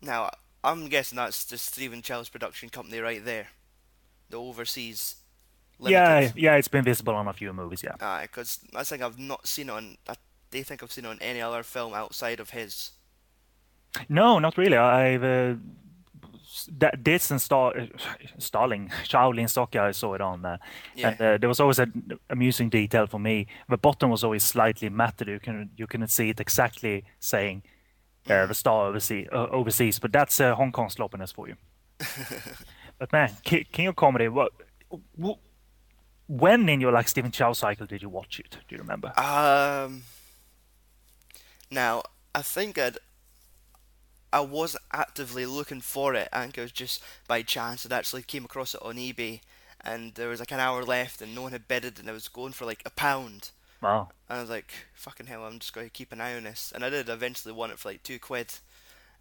Now, I'm guessing that's the Stephen Chow's production company right there, the Overseas Limited. Yeah, yeah, it's been visible on a few movies. Yeah. Because I think I've not seen it on. They think I've seen it on any other film outside of his. No, not really. I've that this and Starling, Shaolin Soccer, I saw it on, and Yeah. there was always an amusing detail for me. The bottom was always slightly matted. You can see it exactly saying Hmm. the star overseas, but that's Hong Kong sloppiness for you. But man, King of Comedy. When in your like Stephen Chow cycle did you watch it? Do you remember? Um. Now, I think I wasn't actively looking for it. I think it was just by chance I'd actually came across it on eBay, and there was like an hour left, and no one had bidded, and it was going for like £1. Wow, And I was like, fucking hell, I'm just going to keep an eye on this. And I did eventually want it for like £2.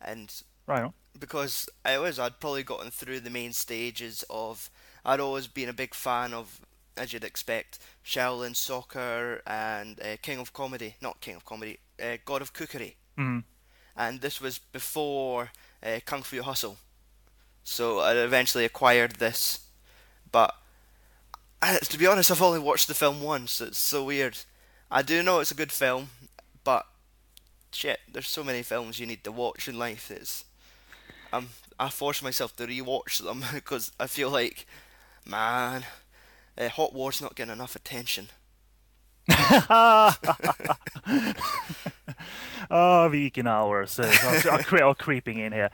And right on. because I'd probably gotten through the main stages of, I'd always been a big fan of, as you'd expect, Shaolin Soccer and King of Comedy, not King of Comedy, God of Cookery. Mm. And this was before Kung Fu Hustle. So I eventually acquired this. But to be honest, I've only watched the film once. It's so weird. I do know it's a good film, but shit, there's so many films you need to watch in life. I force myself to rewatch them because I feel like, man, Hot War's not getting enough attention. Oh, Viking hours are creeping in here.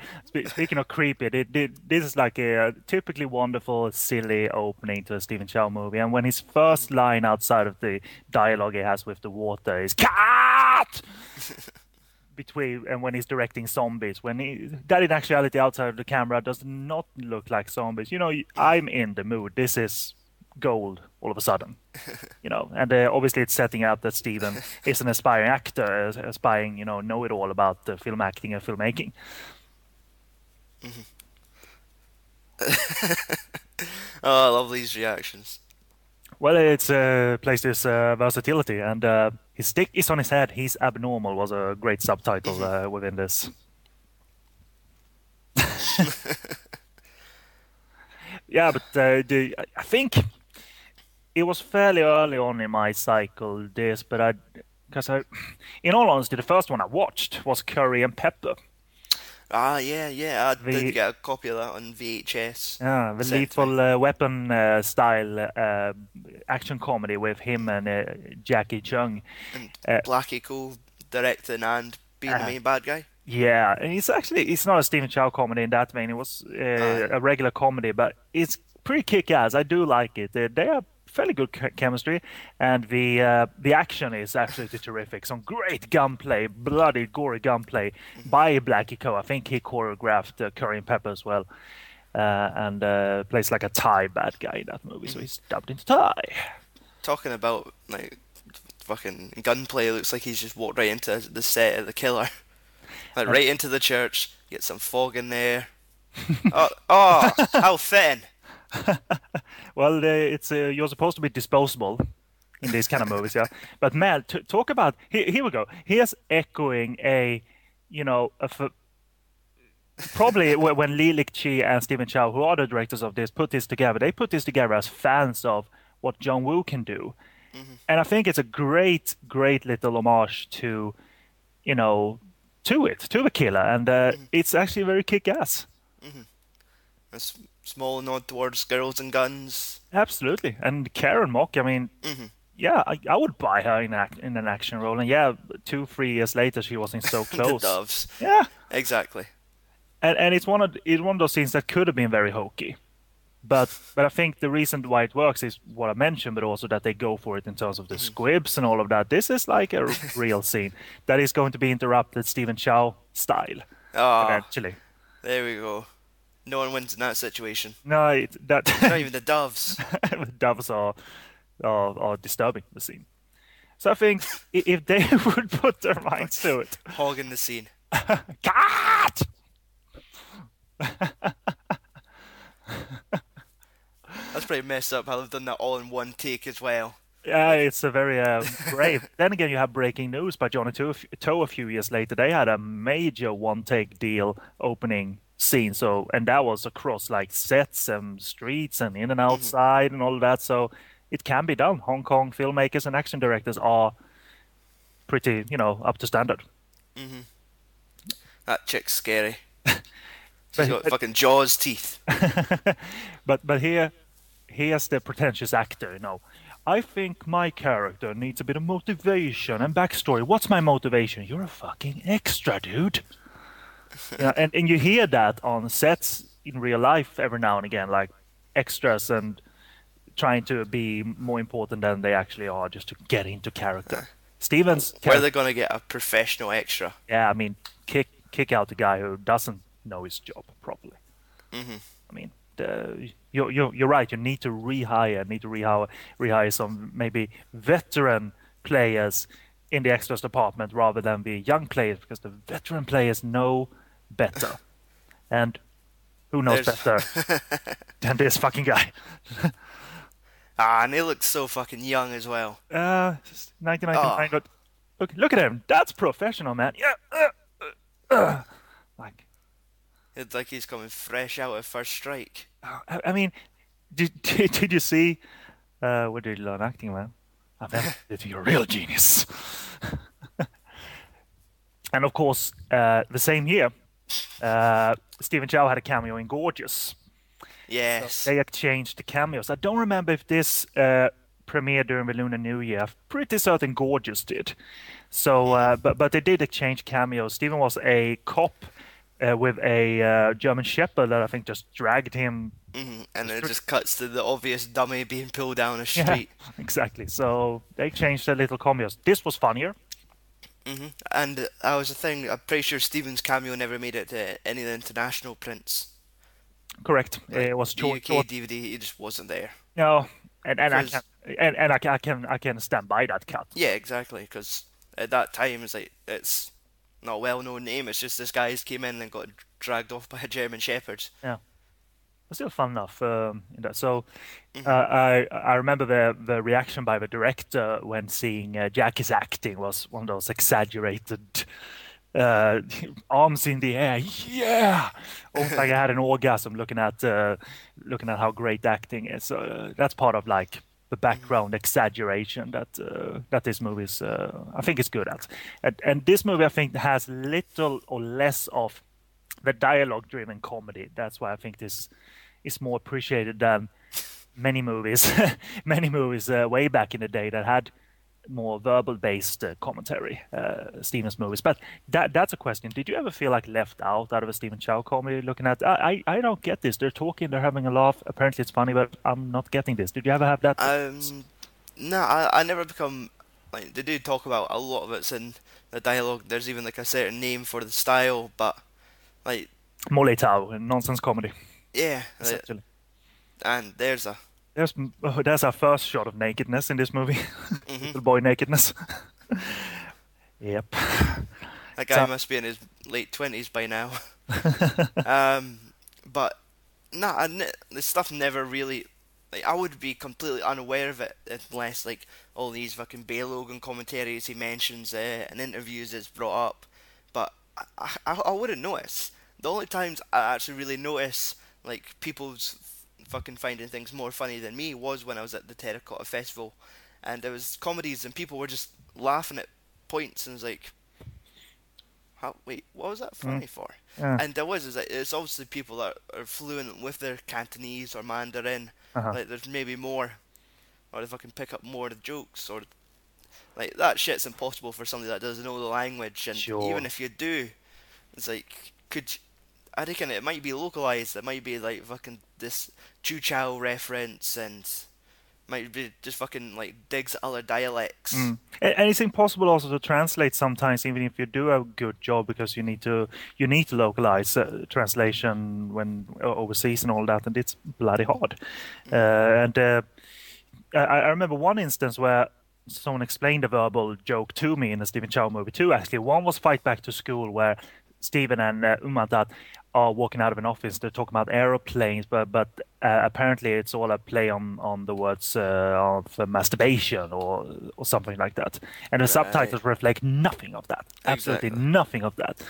Speaking of creepy, this is like a typically wonderful, silly opening to a Stephen Chow movie. And when his first Mhm. line outside of the dialogue he has with the water is "cat," between and when he's directing zombies, that in actuality outside of the camera does not look like zombies. I'm in the mood. This is gold all of a sudden. And obviously it's setting up that Steven is an aspiring actor, aspiring, know it all about film acting and filmmaking. Mhm. Oh, I love these reactions. Well, it's plays this versatility, and his stick is on his head. He's abnormal was a great subtitle Mhm. within this. Yeah, but I think it was fairly early on in my cycle. Because in all honesty, the first one I watched was Curry and Pepper. Yeah, yeah, I did The get a copy of that on VHS the sent to me. Lethal Weapon style action comedy with him and Jackie Chung. And Uh, Blackie Cole directing and being the uh, main bad guy. yeah, and it's not a Stephen Chow comedy in that vein. It was Aye. a regular comedy, but it's pretty kick-ass. I do like it. They have fairly good chemistry, and the action is absolutely terrific. Some great gunplay, bloody gory gunplay Mhm. by Blackie Ko. I think he choreographed Curry and Pepper as well. And plays like a Thai bad guy in that movie, so Mhm. he's dubbed into Thai. Talking about like fucking gunplay, looks like he's just walked right into the set of The Killer. Like And right into the church, get some fog in there. Oh, how fitting. well, it's you're supposed to be disposable in these kind of movies, yeah. But man, talk about here we go. Here's echoing probably when Lee Lik Chi and Stephen Chow, who are the directors of this, put this together. They put this together as fans of what John Woo can do, Mhm. and I think it's a great, great little homage you know, to the killer, and Mhm. it's actually very kick-ass. Mhm. A small nod towards girls and guns. Absolutely. And Karen Mock, I mean, Mhm. yeah, I would buy her in an action role. And yeah, 2, 3 years later, she wasn't so The close. doves. Yeah, Exactly. and it's one of those scenes that could have been very hokey. But I think the reason why it works is what I mentioned, but also that they go for it in terms of the Mhm. squibs and all of that. This is like a real scene that is going to be interrupted Stephen Chow style Ah, eventually. there we go. No one wins in that situation. No, that Not even the doves. doves are disturbing the scene. So I think if they would put their minds to it, Hogging the scene. cat. That's pretty messed up how they've done that all in one take as well. Yeah, it's a very brave. Then again, you have Breaking News by Johnny Toe a few years later. They had a major one-take deal opening scene. So, and that was across like sets and streets and in and Hmm. outside and all of that. So it can be done. Hong Kong filmmakers and action directors are pretty, up to standard. Hmm. That chick's scary. She's But got fucking Jaws teeth. but here's the pretentious actor. I think my character needs a bit of motivation and backstory. What's my motivation? You're a fucking extra, dude. And you hear that on sets in real life every now and again, like extras and trying to be more important than they actually are, just to get into character. Steven's Where are they character, gonna get a professional extra? yeah, I mean, kick out the guy who doesn't know his job properly. Hmm. I mean, you're right. You need to rehire some maybe veteran players in the extras department rather than the young players, because the veteran players know better. And who knows There's better than this fucking guy? and he looks so fucking young as well. Just 1999. Oh, But look at him. That's professional, man. Yeah. Like, it's like he's coming fresh out of first strike. I mean, did you see where did you learn acting, man? I've entered you're a real genius. And of course, the same year, Stephen Chow had a cameo in Gorgeous. So Yes. they exchanged the cameos. I don't remember if this premiered during the Lunar New Year. I'm pretty certain Gorgeous did. So, Hmm. but they did exchange cameos. Stephen was a cop with a German Shepherd that I think just dragged him. Hmm. And it just cuts to the obvious dummy being pulled down a Yeah, street. exactly. So they changed their little cameos. This was funnier. Hmm. And that was the thing. I'm pretty sure Steven's cameo never made it to any of the international prints. Correct. Like It was the short, UK short. DVD, he just wasn't there. No, and I can Because I can stand by that cut. yeah, exactly. Because at that time, it's not a well-known name. It's just this guy came in and got dragged off by a German Shepherd. Yeah, but still fun enough in that. So Hmm. I remember the reaction by the director when seeing Jackie's acting was one of those exaggerated uh, arms in the air, yeah, almost like I had an orgasm looking at how great acting is. So that's part of like the background exaggeration that this movie is, I think, is good at. And this movie, I think, has little or less of the dialogue-driven comedy. That's why I think this is more appreciated than many movies, many movies way back in the day that had more verbal-based commentary. Stevens movies, but that's a question. Did you ever feel like left out of a Stephen Chow comedy? Looking at, I don't get this. They're talking, they're having a laugh. Apparently, it's funny, but I'm not getting this. Did you ever have that? Um, no, I never become like they do talk about a lot of it's in the dialogue. There's even like a certain name for the style, but like Molotov, nonsense comedy, yeah, essentially. and there's a There's our first shot of nakedness in this movie. hmm Little boy nakedness. Yep. that guy So, must be in his late 20s by now. Um, but nah, the stuff never really like I would be completely unaware of it unless like all these fucking Bay Logan commentaries he mentions in interviews is brought up. But I wouldn't notice. The only times I actually really notice like people's fucking finding things more funny than me was when I was at the Terracotta Festival, and there was comedies and people were just laughing at points and it's like how, wait, what was that mm, funny for? yeah. And there was, is like, it's obviously people that are fluent with their Cantonese or Mandarin. Uh-huh. Like, there's maybe more, or if I can pick up more of the jokes, or like that shit's impossible for somebody that doesn't know the language. And even Sure. if you do, it's like, I reckon it might be localized. It might be like fucking this Chu Chow reference, and might be just fucking like digs at other dialects. And it's impossible also to translate sometimes, even if you do a good job, because you need to localize translation when overseas and all that, and it's bloody hard. Hmm. And I remember one instance where someone explained a verbal joke to me in a Stephen Chow movie too. Actually, one was Fight Back to School, where Steven and Umantat are walking out of an office. They're talking about aeroplanes, but apparently it's all a play on the words of masturbation or something like that. And the Right. subtitles reflect nothing of that. Absolutely Exactly. nothing of that.